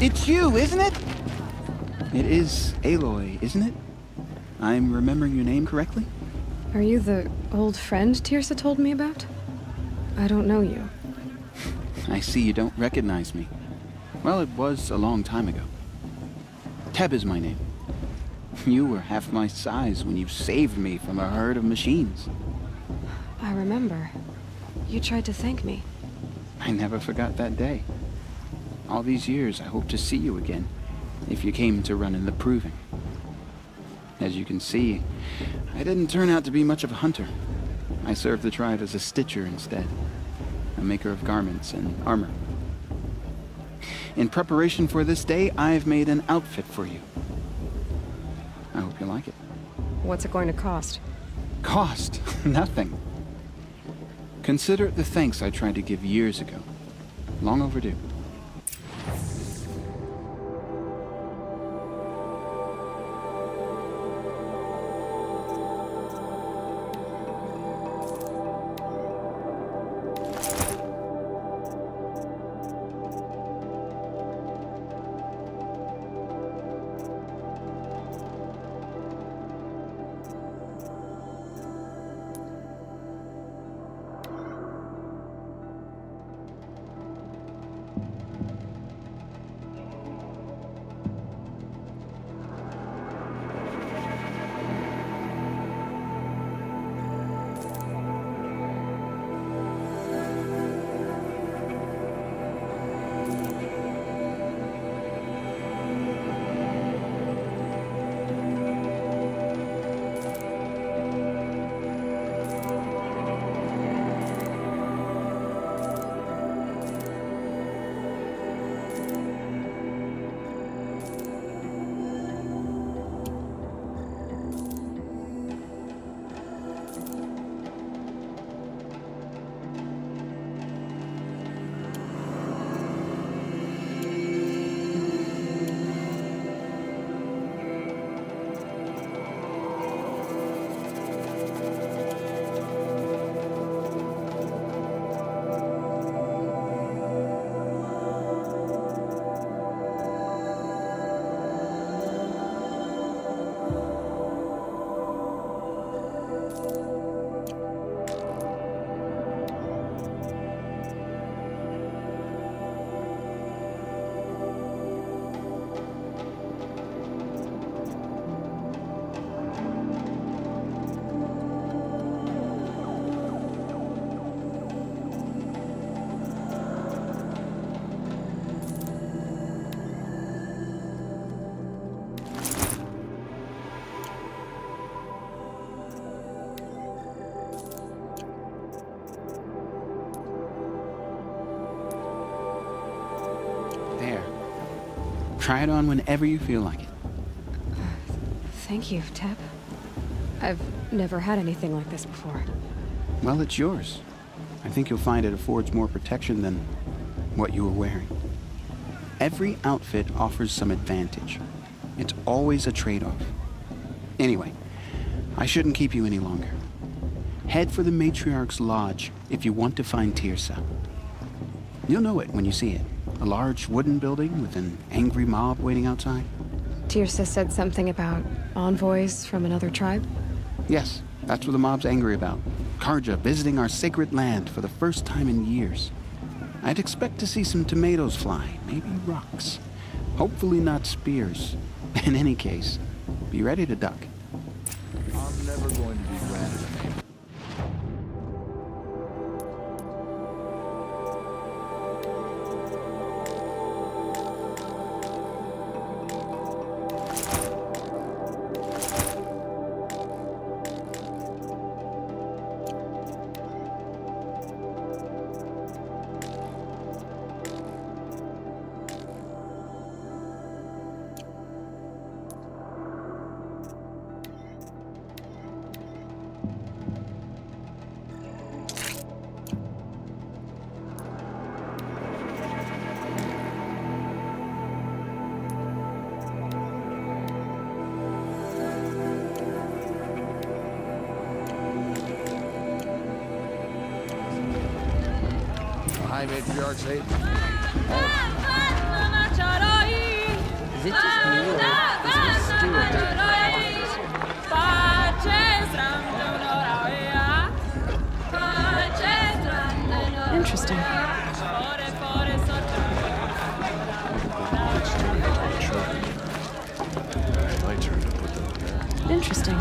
It's you, isn't it? It is Aloy, isn't it? I'm remembering your name correctly? Are you the old friend Tirsa told me about? I don't know you. I see you don't recognize me. Well, it was a long time ago. Teb is my name. You were half my size when you saved me from a herd of machines. I remember. You tried to thank me. I never forgot that day. All these years, I hope to see you again, if you came to run in the proving. As you can see, I didn't turn out to be much of a hunter. I served the tribe as a stitcher instead, a maker of garments and armor. In preparation for this day, I've made an outfit for you. I hope you like it. What's it going to cost? Cost? Nothing. Consider it the thanks I tried to give years ago. Long overdue. Try it on whenever you feel like it. Thank you, Teb. I've never had anything like this before. Well, it's yours. I think you'll find it affords more protection than what you were wearing. Every outfit offers some advantage. It's always a trade-off. Anyway, I shouldn't keep you any longer. Head for the Matriarch's Lodge if you want to find Tirsa. You'll know it when you see it. A large wooden building with an angry mob waiting outside. Tirsa said something about envoys from another tribe? Yes, that's what the mob's angry about. Karja visiting our sacred land for the first time in years. I'd expect to see some tomatoes fly, maybe rocks. Hopefully not spears. In any case, be ready to duck. I'm never going to be granted a name. Hi, Matriarch 8. it just me, or is Miss Stewart Interesting. My turn to put them to bed. Interesting.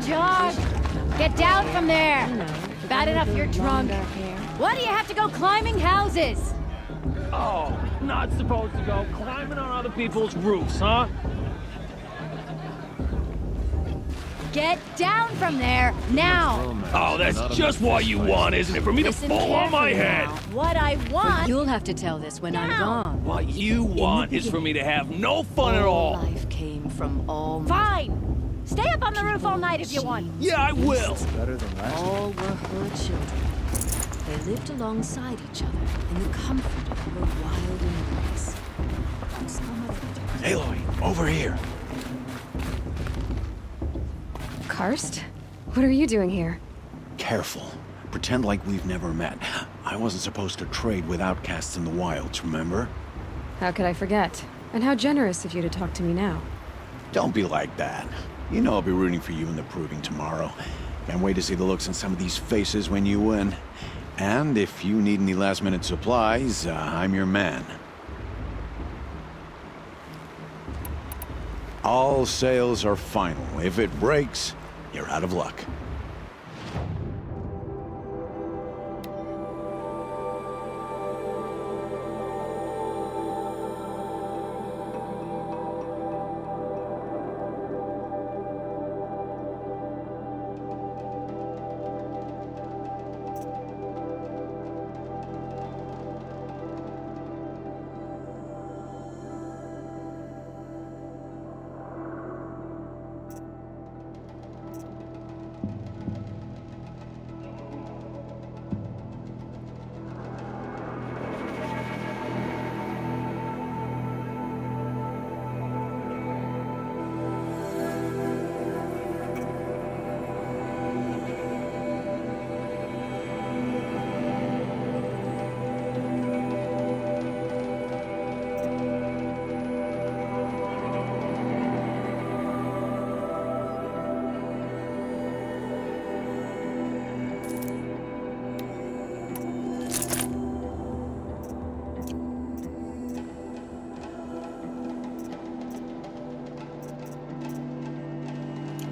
John, get down from there. Bad enough you're drunk. Why do you have to go climbing houses? Oh, not supposed to go climbing on other people's roofs, huh? Get down from there, now! Oh, that's just what you want, isn't it? For me to Listen fall on my carefully head! now. What I want... You'll have to tell this when I'm gone. What you want is for me to have no fun at all! Life came from all... Fine! Stay up on the roof all night if you want. Yeah, I will! Better than last All were her children. They lived alongside each other in the comfort of her wild embrace. Some of them... Aloy, over here. Karst? What are you doing here? Careful. Pretend like we've never met. I wasn't supposed to trade with outcasts in the wilds, remember? How could I forget? And how generous of you to talk to me now. Don't be like that. You know I'll be rooting for you in the proving tomorrow. Can't wait to see the looks on some of these faces when you win. And if you need any last-minute supplies, I'm your man. All sales are final. If it breaks, you're out of luck.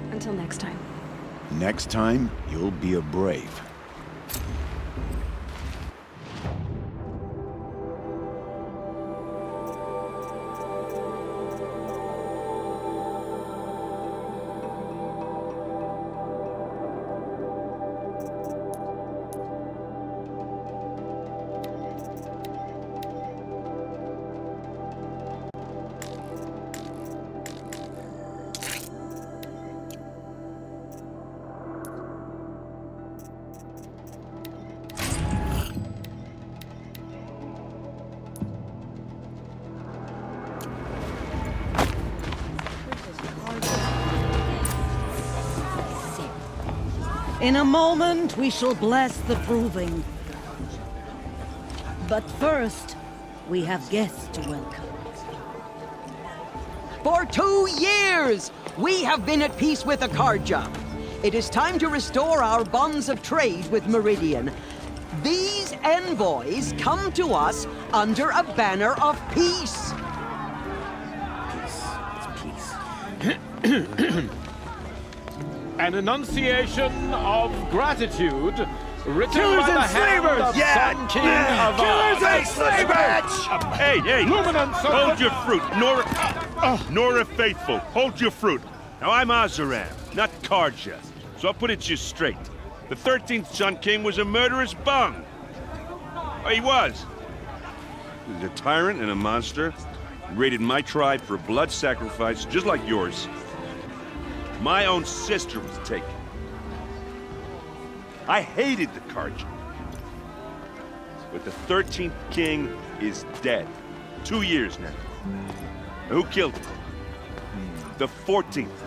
Until next time. Next time, you'll be a brave. In a moment, we shall bless the proving. But first, we have guests to welcome. For 2 years, we have been at peace with Akarja. It is time to restore our bonds of trade with Meridian. These envoys come to us under a banner of peace. An enunciation of gratitude written Killers by the and hand slavers! of Sun King of Killers and slavers! Hey! Luminance of Hold the- your fruit, Nora Faithful. Hold your fruit. Now, I'm Azaram, not Karja, so I'll put it just straight. The 13th Sun King was a murderous bung. Oh, he was. He was a tyrant and a monster. He raided my tribe for a blood sacrifice, just like yours. My own sister was taken. I hated the Karja. But the 13th king is dead. 2 years now. Who killed him? The 14th.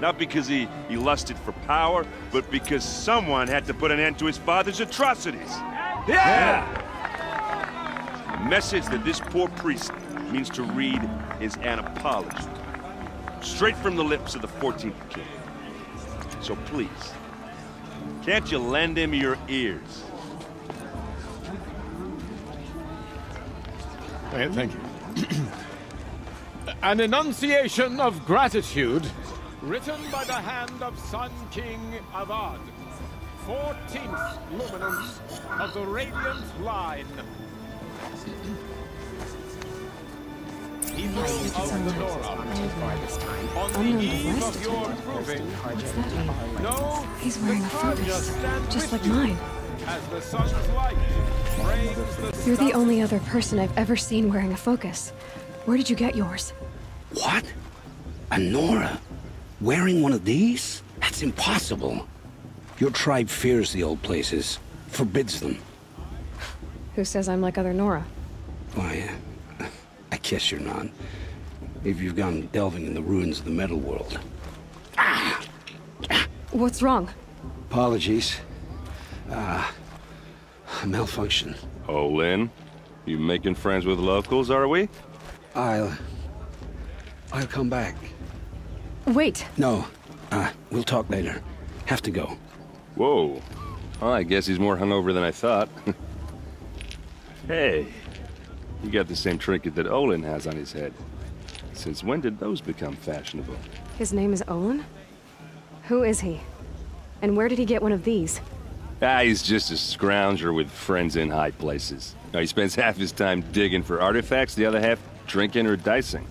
Not because he lusted for power, but because someone had to put an end to his father's atrocities. Yeah! message that this poor priest means to read is an apology. Straight from the lips of the 14th king. So please, can't you lend him your ears? Thank you. An enunciation of gratitude written by the hand of Sun King Avad, 14th luminance of the Radiant Line. People of Nora, on the eve of your proving, know He's wearing a focus, just like mine. as the sun's light frames the You're the only other person I've ever seen wearing a focus. Where did you get yours? What? A Nora? Wearing one of these? That's impossible. Your tribe fears the old places, forbids them. Who says I'm like other Nora? Why, I guess you're not. If you've gone delving in the ruins of the metal world. What's wrong? Apologies. Malfunction. Oh, Lynn, you making friends with locals, are we? I'll come back. Wait. No, we'll talk later. Have to go. Whoa. Well, I guess he's more hungover than I thought. Hey, you got the same trinket that Olin has on his head. Since when did those become fashionable? His name is Olin? Who is he? And where did he get one of these? He's just a scrounger with friends in high places. Now, he spends half his time digging for artifacts, the other half drinking or dicing.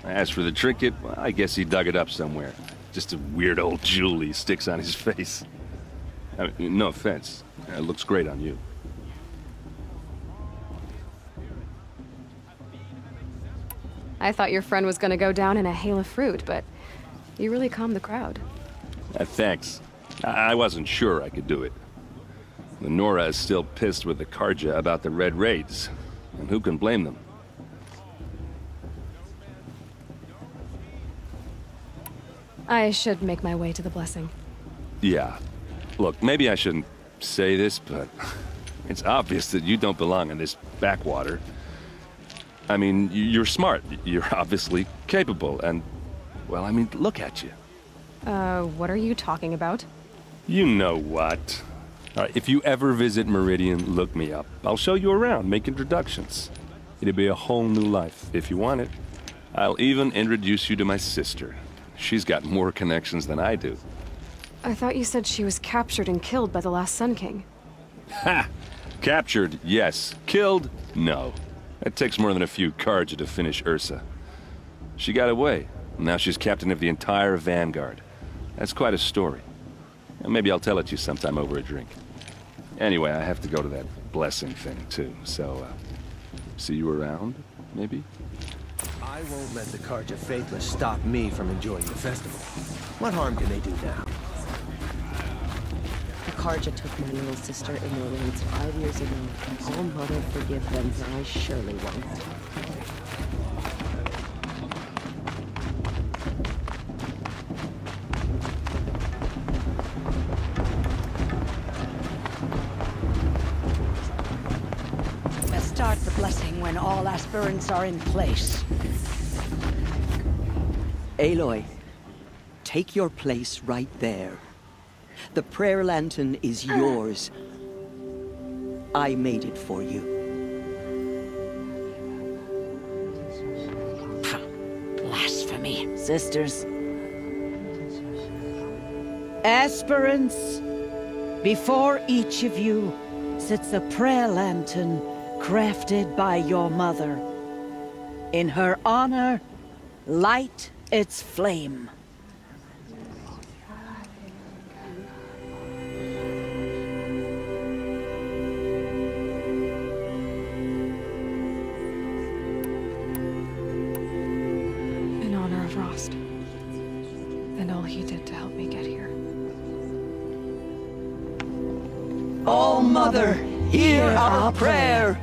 As for the trinket, well, I guess he dug it up somewhere. Just a weird old jewel he sticks on his face. I mean, no offense. It looks great on you. I thought your friend was gonna go down in a hail of fruit, but you really calmed the crowd. Thanks. I wasn't sure I could do it. The Nora is still pissed with the Karja about the Red Raids, and who can blame them? I should make my way to the blessing. Yeah. Look, maybe I shouldn't say this, but it's obvious that you don't belong in this backwater. I mean, you're smart. You're obviously capable, and, well, I mean, look at you. What are you talking about? You know what. If you ever visit Meridian, look me up. I'll show you around, make introductions. It'll be a whole new life, if you want it. I'll even introduce you to my sister. She's got more connections than I do. I thought you said she was captured and killed by the last Sun King. Ha! Captured, yes. Killed, no. It takes more than a few Karja to finish Ursa. She got away. Now she's captain of the entire Vanguard. That's quite a story. Maybe I'll tell it to you sometime over a drink. Anyway, I have to go to that blessing thing, too. So, see you around, maybe? I won't let the Karja Faithless stop me from enjoying the festival. What harm can they do now? The Karja took my little sister in Orleans 5 years ago, and all Mother forgive them, and I surely won't. Start the blessing when all aspirants are in place. Aloy, take your place right there. The prayer lantern is yours. I made it for you. Blasphemy. Sisters. Aspirants, before each of you sits a prayer lantern crafted by your mother. In her honor, light its flame. In honor of Rost. And all he did to help me get here. Oh, Mother, hear our prayer.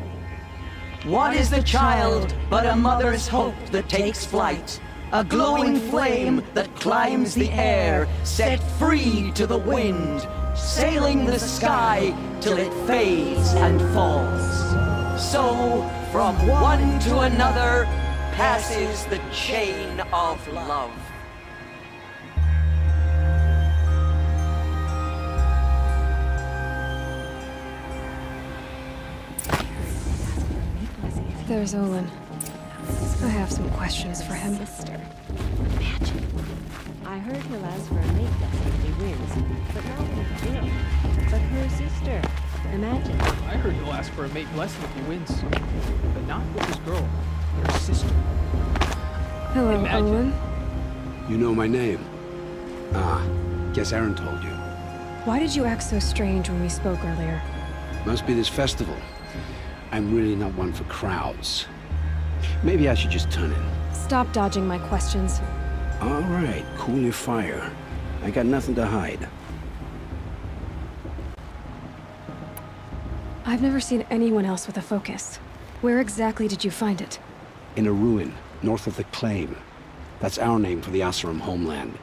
What is the child but a mother's hope that takes flight? A glowing flame that climbs the air, set free to the wind, sailing the sky till it fades and falls. So, from one to another passes the chain of love. There's Olin. I have some questions for him. Imagine. I heard he'll ask for a mate blessing if he wins, but not with Bill. But her sister. Imagine. I heard he'll ask for a mate blessing if he wins, but not with his girl, her sister. Hello, Olin. You know my name? Ah, guess Aaron told you. Why did you act so strange when we spoke earlier? Must be this festival. I'm really not one for crowds. Maybe I should just turn in. Stop dodging my questions. All right, cool your fire. I got nothing to hide. I've never seen anyone else with a focus. Where exactly did you find it? In a ruin, north of the Claim. That's our name for the Asuram homeland.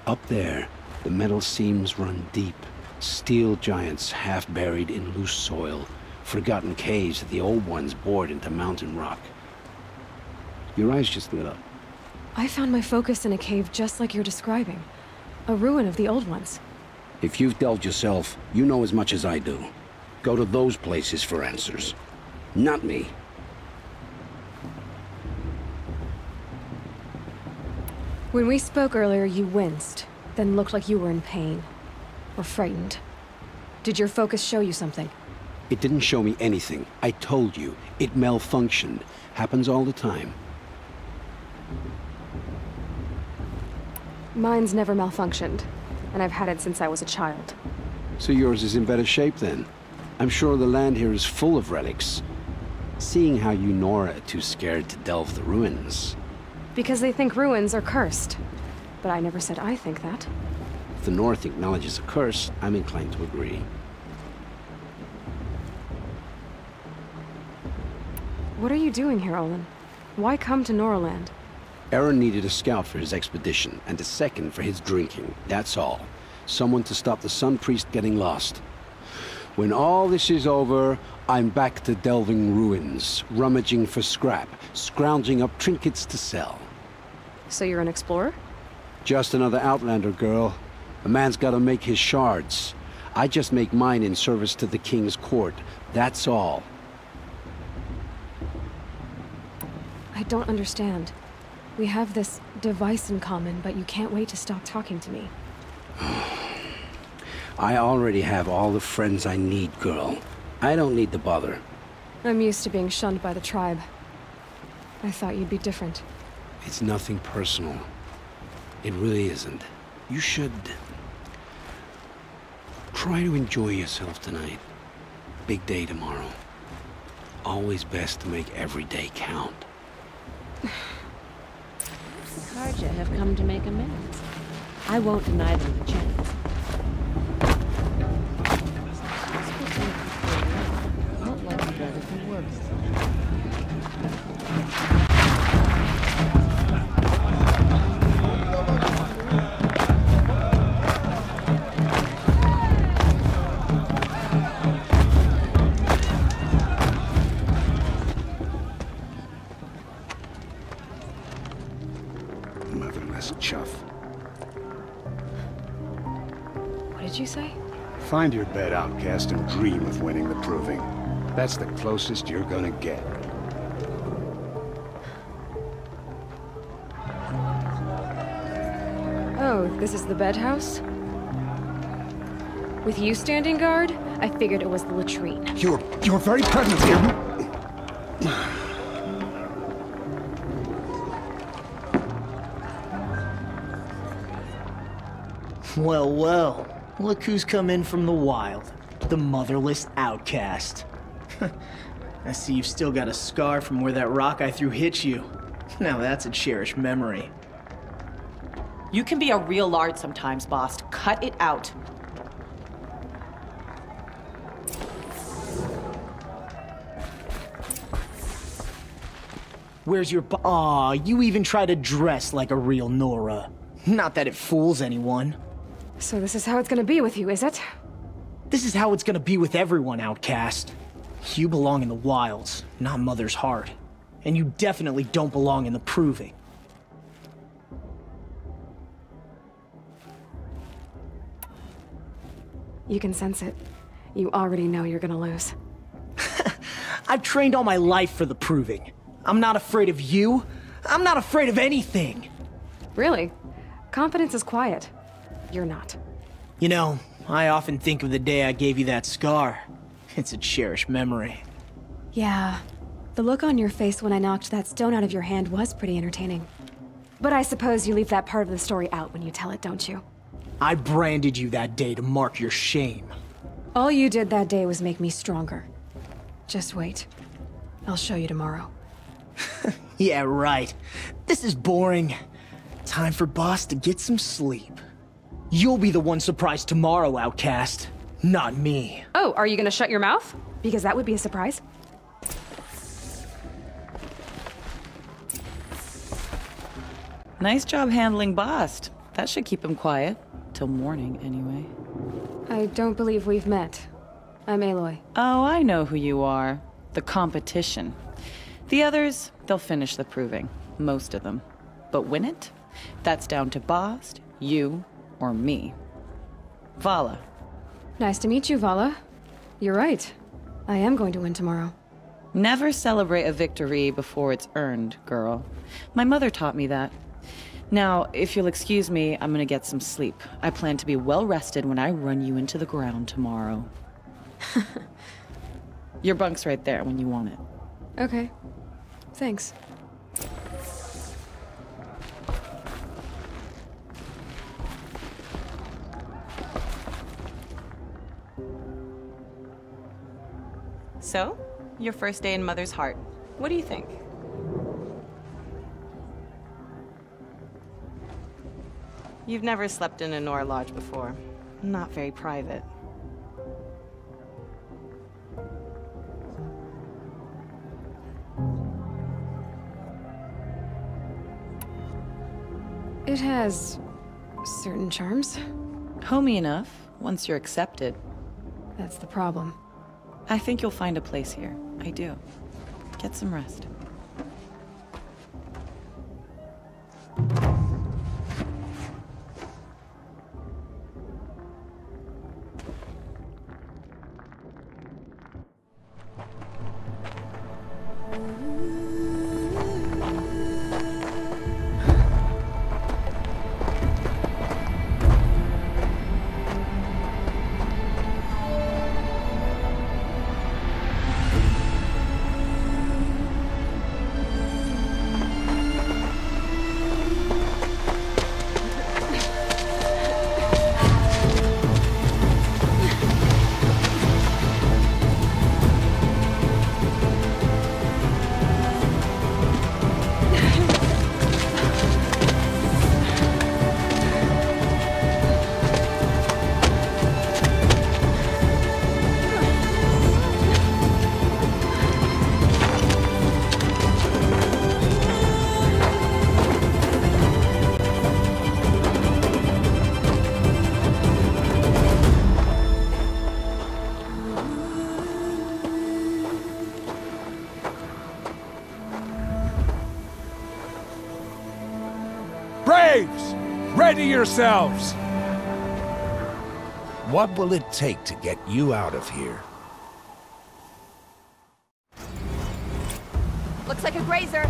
Up there, the metal seams run deep. Steel giants half buried in loose soil. Forgotten caves that the old ones bored into mountain rock. Your eyes just lit up. I found my focus in a cave just like you're describing. A ruin of the old ones. If you've delved yourself, you know as much as I do. Go to those places for answers. Not me. When we spoke earlier, you winced, then looked like you were in pain. Or frightened. Did your focus show you something? It didn't show me anything. I told you. It malfunctioned. Happens all the time. Mine's never malfunctioned, and I've had it since I was a child. So yours is in better shape then? I'm sure the land here is full of relics. Seeing how you Nora are too scared to delve the ruins. Because they think ruins are cursed. But I never said I think that. If the North acknowledges a curse, I'm inclined to agree. What are you doing here, Olin? Why come to Noraland? Aaron needed a scout for his expedition, and a second for his drinking. That's all. Someone to stop the Sun Priest getting lost. When all this is over, I'm back to delving ruins, rummaging for scrap, scrounging up trinkets to sell. So you're an explorer? Just another Outlander, girl. A man's gotta make his shards. I just make mine in service to the King's court. That's all. I don't understand. We have this device in common, but you can't wait to stop talking to me. I already have all the friends I need, girl. I don't need the bother. I'm used to being shunned by the tribe. I thought you'd be different. It's nothing personal. It really isn't. You should... try to enjoy yourself tonight. Big day tomorrow. Always best to make every day count. Karja have come to make amends. I won't deny them the chance. Not like a brother who works. Motherless chuff. What did you say? Find your bed, outcast, and dream of winning the proving. That's the closest you're gonna get. Oh, this is the bedhouse? With you standing guard, I figured it was the latrine. You're very pregnant here. Well, well. Look who's come in from the wild. The motherless outcast. I see you've still got a scar from where that rock I threw hit you. Now that's a cherished memory. You can be a real lard sometimes, boss. Cut it out. Where's your Aw, you even try to dress like a real Nora. Not that it fools anyone. So this is how it's gonna be with you, is it? This is how it's gonna be with everyone, outcast. You belong in the wilds, not Mother's heart. And you definitely don't belong in the proving. You can sense it. You already know you're gonna lose. I've trained all my life for the proving. I'm not afraid of you. I'm not afraid of anything. Really? Confidence is quiet. You're not. You know, I often think of the day I gave you that scar. It's a cherished memory. Yeah. The look on your face when I knocked that stone out of your hand was pretty entertaining. But I suppose you leave that part of the story out when you tell it, don't you? I branded you that day to mark your shame. All you did that day was make me stronger. Just wait. I'll show you tomorrow. Yeah, right. This is boring. Time for Boss to get some sleep. You'll be the one surprised tomorrow, outcast. Not me. Oh, are you gonna shut your mouth? Because that would be a surprise. Nice job handling Bast. That should keep him quiet. Till morning, anyway. I don't believe we've met. I'm Aloy. Oh, I know who you are. The competition. The others, they'll finish the proving. Most of them. But win it? That's down to Bast, you, or me. Vala. Nice to meet you, Vala. You're right. I am going to win tomorrow. Never celebrate a victory before it's earned, girl. My mother taught me that. Now, if you'll excuse me, I'm gonna get some sleep. I plan to be well rested when I run you into the ground tomorrow. Your bunk's right there when you want it. Okay. Thanks. So, your first day in Mother's heart. What do you think? You've never slept in a Nora lodge before. Not very private. It has certain charms. Homey enough, once you're accepted. That's the problem. I think you'll find a place here. I do. Get some rest. Braves! Ready yourselves! What will it take to get you out of here? Looks like a grazer.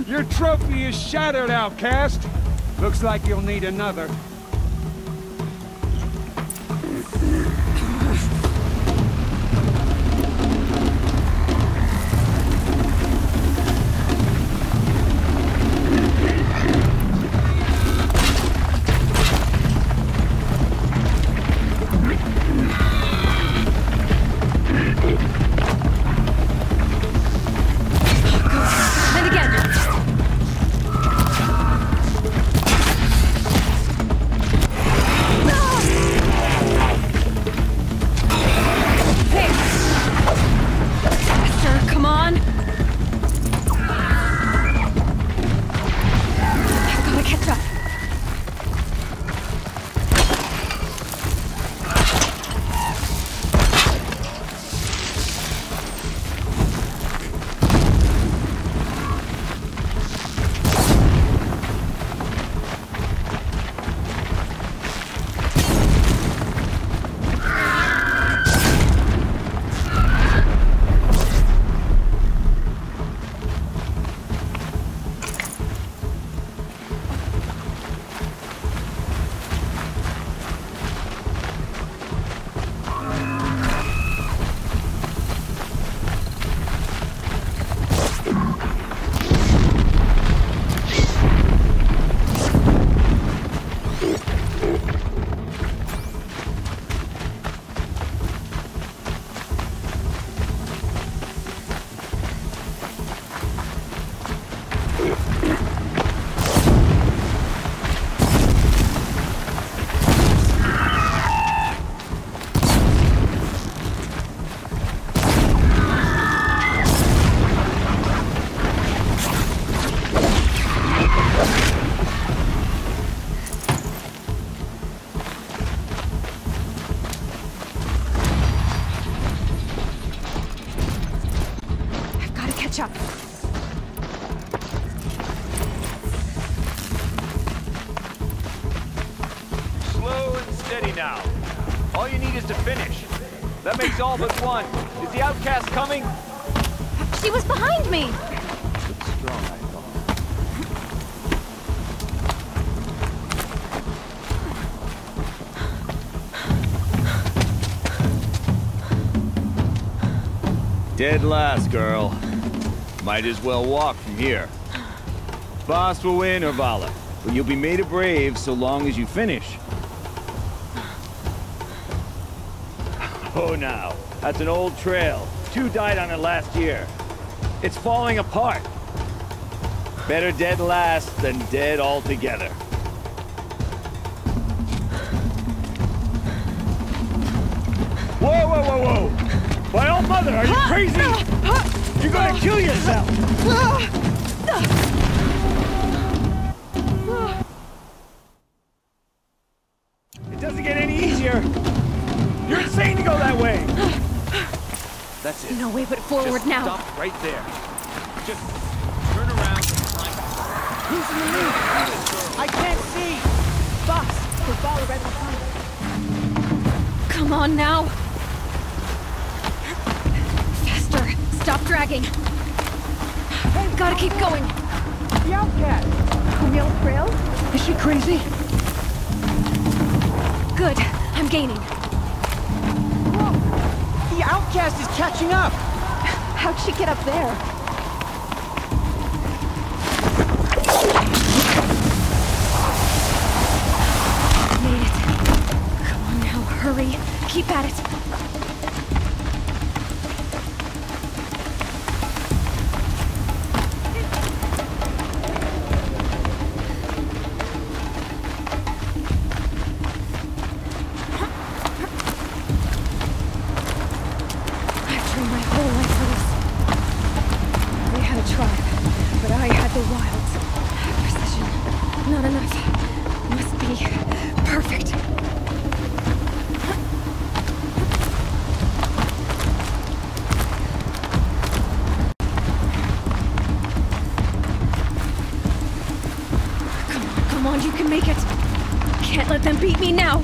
Your trophy is shattered, outcast. Looks like you'll need another. Now. All you need is to finish. That makes all but one. Is the outcast coming? She was behind me! It's strong, I thought. Dead last, girl. Might as well walk from here. Boss will win or Vala, but you'll be made a brave so long as you finish. Oh, now, that's an old trail. 2 died on it last year. It's falling apart. Better dead last than dead altogether. Whoa, whoa, whoa, whoa! My old mother, are you crazy? You're gonna kill yourself! It doesn't get any easier! You're insane to go that way! That's it. No way but forward now. Stop right there. Just turn around and climb. Who's in the lead? I can't see! Boss, the ball right behind. Come on now! Faster! Stop dragging! Gotta keep going! The outcast! Camille Trail? Is she crazy? Good. I'm gaining. The outcast is catching up! How'd she get up there? Made it. Come on now, hurry. Keep at it. You can make it. Can't let them beat me now.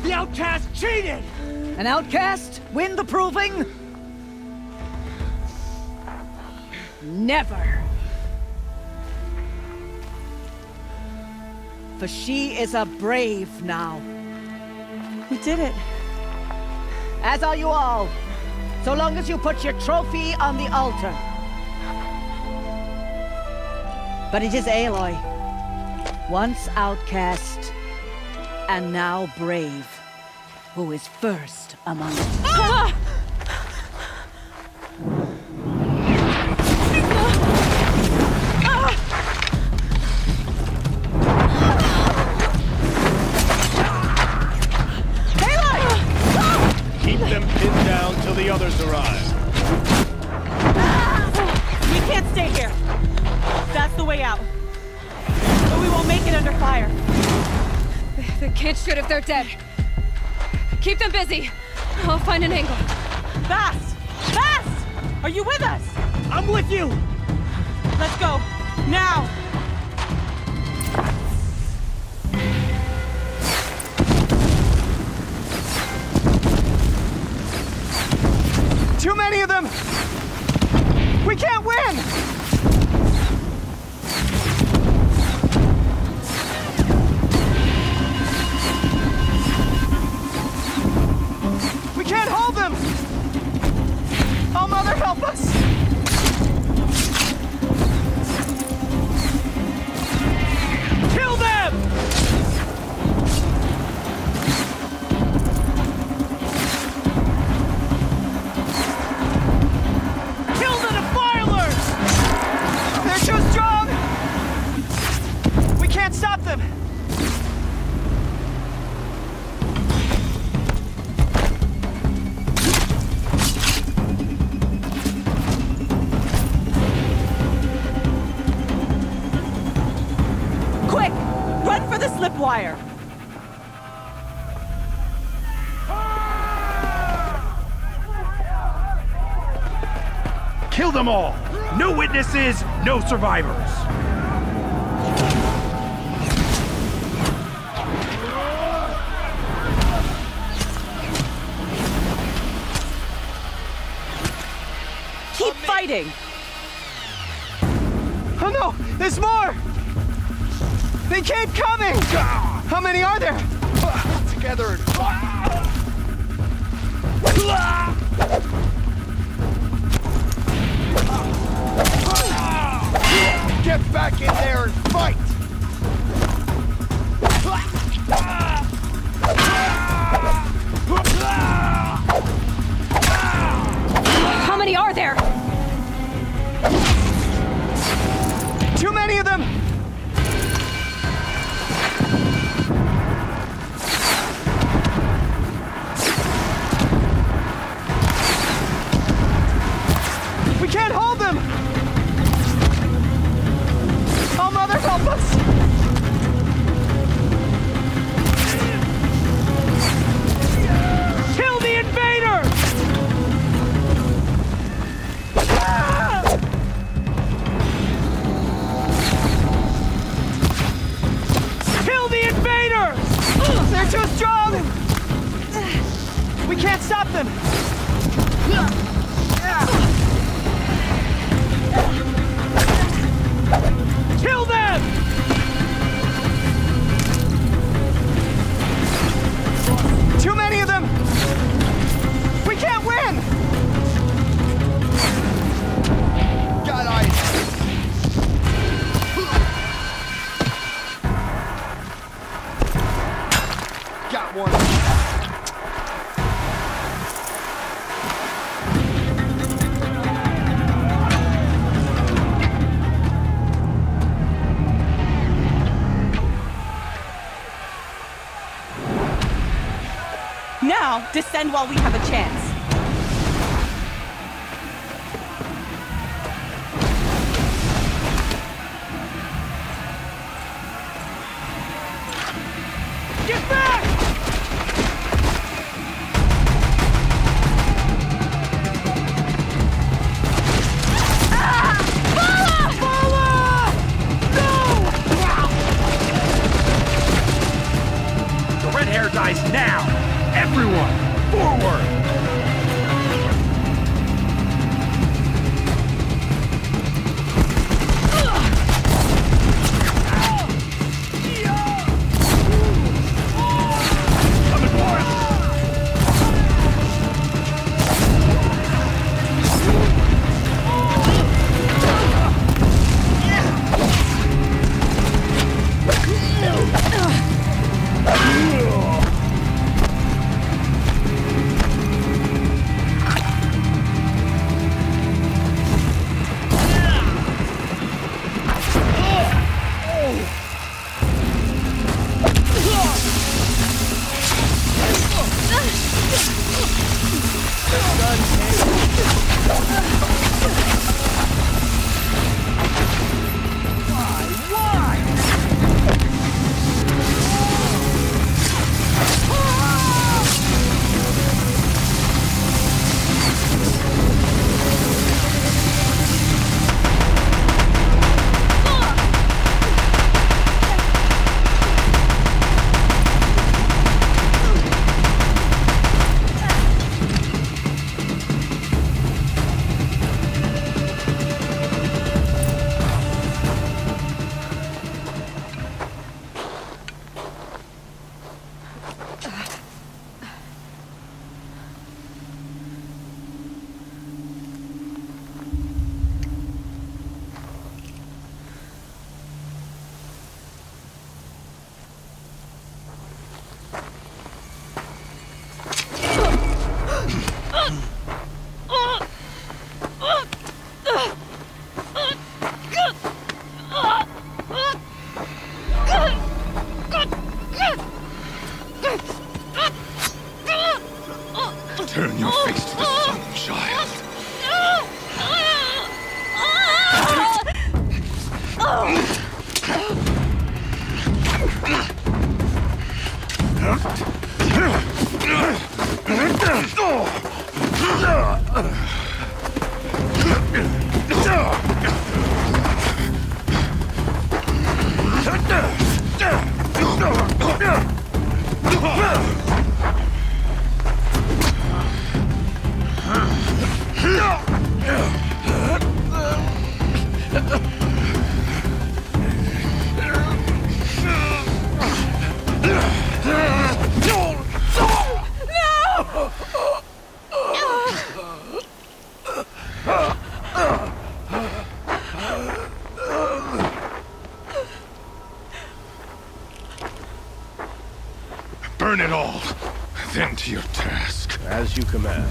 The outcast cheated! An outcast win the proving? Never. For she is a brave now. We did it. As are you all. So long as you put your trophy on the altar. But it is Aloy, once outcast, and now brave, who is first among us. Ah! Keep them pinned down till the others arrive. We can't stay here. That's the way out. But we won't make it under fire. They can't shoot if they're dead. Keep them busy. I'll find an angle. Fast! Fast! Are you with us? I'm with you! Let's go. Now! Too many of them! We can't win! We can't hold them! Oh, Mother, help us! Kill them! Kill the defilers! They're too strong! We can't stop them! Quick! Run for the slip wire! Kill them all! No witnesses, no survivors! Keep fighting! Oh no! There's more! They keep coming! How many are there? Together and get back in there and fight! How many are there? Too many of them! We can't hold them! Oh, Mother, help us! Kill the invaders! Kill the invaders! They're too strong! We can't stop them! Kill them! Too many of them! We can't win! Got eyes! Got one! Now, descend while we have a chance. Get back! The red hair dies now! Everyone, forward! Turn your face to the sun, child. Burn it all, then to your task. As you command.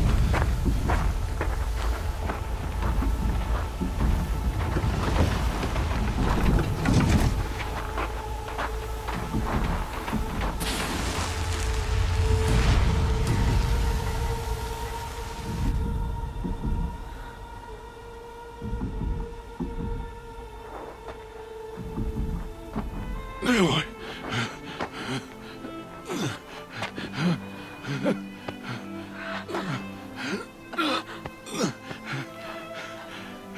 Aloy.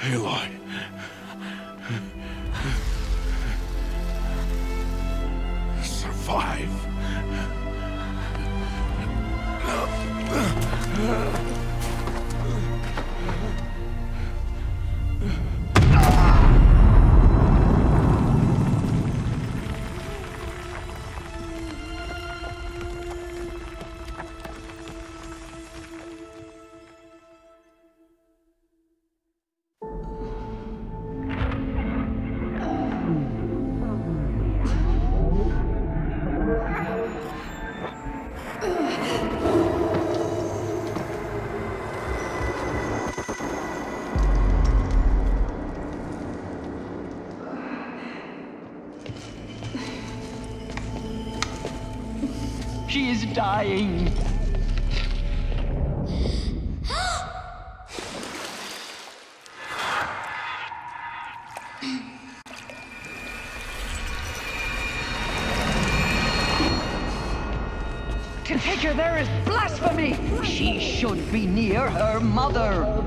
Aloy. Survive. She is dying. To take her there is blasphemy. She should be near her mother.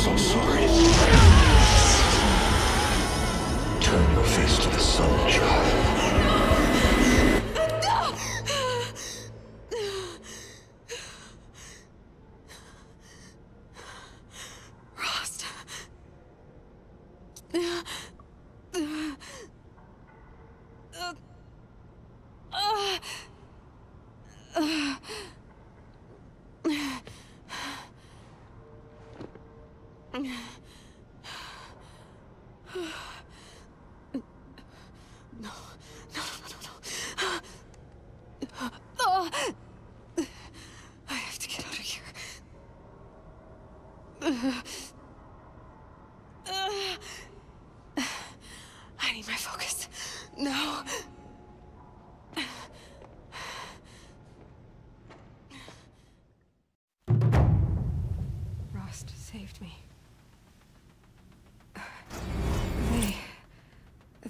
so sorry. Turn your face to the sun, child. I have to get out of here. I need my focus. No. Rost saved me.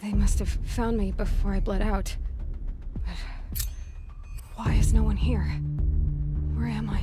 They must have found me before I bled out. But why is no one here? Where am I?